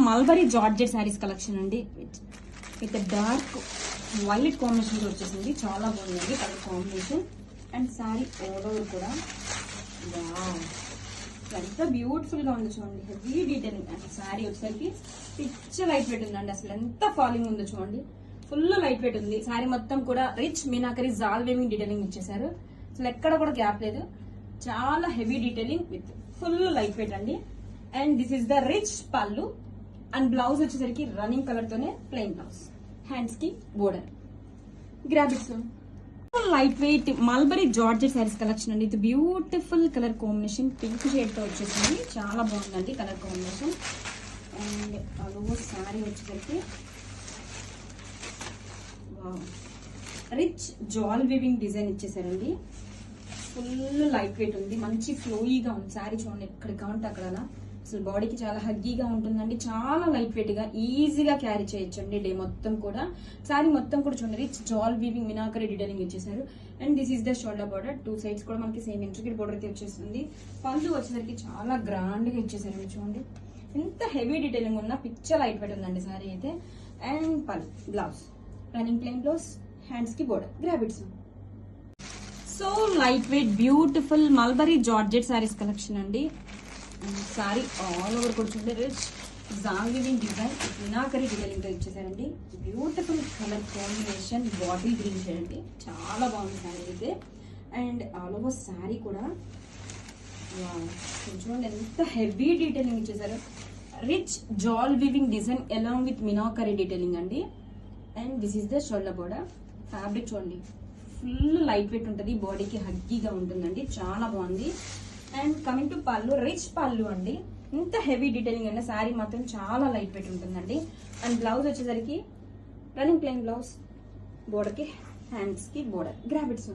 Mulberry georgette saris collection అండి. With dark violet combination తో వచ్చేసింది. చాలా బాగుందండి colour combination. And sari all over కూడా వావ్ ఎంత బ్యూటిఫుల్ గా ఉంది చూడండి. Heavy detailing. అండ్ శారీ వచ్చేసరికి పిచ్చ లైట్ వెయిట్ ఉందండి. అసలు ఎంత ఫాలింగ్ ఉందో చూడండి. ఫుల్ లైట్ వెయిట్ ఉంది. శారీ మొత్తం కూడా రిచ్ మీనాకరీ జాల్ వేవింగ్ డీటెయిలింగ్ ఇచ్చేసారు. అసలు ఎక్కడ కూడా గ్యాప్ లేదు. చాలా heavy detailing with full light weight అండి. And this is the rich pallu. And blouse వచ్చేసరికి రన్నింగ్ కలర్ తోనే ప్లెయిన్ బ్లౌజ్. హ్యాండ్స్ కి బోర్డర్. గ్రాబిక్స్ light weight mulberry georgette saris collection అండి. ఇది beautiful colour combination pink shade తో వచ్చేసింది. చాలా బాగుందండి colour combination. And all sari వచ్చేసరికి రిచ్ జాల్ వీవింగ్ డిజైన్ ఇచ్చేసారండి. ఫుల్ లైట్ వెయిట్ ఉంది. మంచి ఫ్లోయీగా ఉంది శారీ. చూడండి ఎక్కడ కావాలంటే అక్కడ అసలు బాడీకి చాలా హగ్గీగా ఉంటుందండి. చాలా లైట్ వెయిట్ గా ఈజీగా క్యారీ చేయొచ్చండి డే మొత్తం కూడా. శారీ మొత్తం కూడా చూడండి rich jaal weaving meenakari detailing ఇచ్చేసారు. And this is the shoulder border. 2 sides కూడా మనకి సేమ్ ఇంట్రికేట్ బార్డర్ అయితే వచ్చేస్తుంది. పళ్ళు వచ్చేసరికి చాలా గ్రాండ్ గా ఇచ్చేసారండి. చూడండి ఎంత హెవీ డీటెయిలింగ్ ఉన్న పిచ్చ లైట్ వెయిట్ ఉందండి శారీ అయితే. And pallu blouse running plain blouse. Hands కి బోర్డర్. గ్రాబిట్స్. So light weight beautiful mulberry georgette saris collection అండి. సారీ ఆల్ ఓవర్ కూడా చూడండి rich jaal weaving design meenakari detailing తో ఇచ్చేసారండి. Beautiful colour combination bottle green shade అండి. చాలా బాగుంది శారీ అయితే. అండ్ ఆల్ ఓవర్ శారీ కూడా చూడండి ఎంత హెవీ డీటెయిలింగ్ ఇచ్చేసారు. Rich jaal weaving design along with meenakari detailing అండి. And this is the shoulder border. Fabric చూడండి ఫుల్ లైట్ వెయిట్ ఉంటుంది. బాడీకి హగ్గీగా ఉంటుందండి. చాలా బాగుంది. And coming to pallu rich pallu అండి. ఇంత హెవీ డీటెయిలింగ్ అండి. శారీ మాత్రం చాలా లైట్ వెయిట్ ఉంటుందండి. అండ్ బ్లౌజ్ వచ్చేసరికి రన్నింగ్ ప్లెయిన్ బ్లౌజ్. బోర్డర్ కి హ్యాండ్స్ కి బోర్డర్. గ్రాబిట్స్.